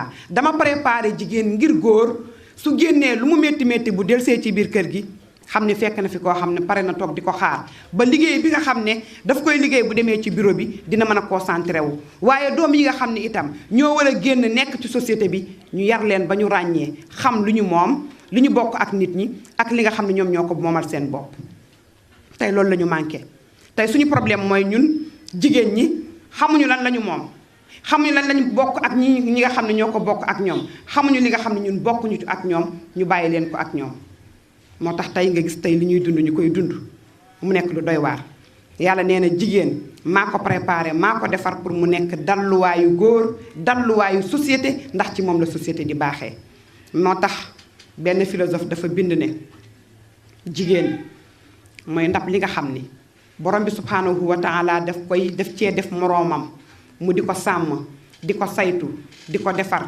pas dama préparé jigéen ngir góor su génnee lu mu métti métti bu delsee ci biir kër gi xam ne fekk na fi koo xam ne pare na toog di ko xaar ba liggéey bi nga xam ne daf koy liggéey bu demee ci bureau bi dina mën a concentré wu. waaye doom yi nga xam ne itam ñoo war a génn nekk ci société bi ñu yar leen ba ñu ràññee xam lu ñu moom li ñu bokk ak nit ñi ak li nga xam ne ñoom ñoo ko moomal seen bopp. tey loolu la ñu manqué tey suñu problème mooy ñun jigéen ñi xamuñu lan la ñu moom xamuñu lan lañu bokk ak ñi nga xam ne ñoo ko bokk ak ñoom xamuñu li nga xam ne ñun bokkuñu ak ñoom ñu bàyyi leen ko ak ñoom. moo tax tey nga gis tey li ñuy dund ñu koy dund mu nekk lu doy waar yàlla nee na jigéen maa ko préparé maa ko defar pour mu nekk dalluwaayu góor dalluwaayu société ndax ci moom la société di baaxee. moo tax benn philosophe dafa bind ne jigéen mooy ndab li nga xam ni borom bi subhanahu wa taala daf cee def moroomam mu di ko sàmm di ko saytu di ko defar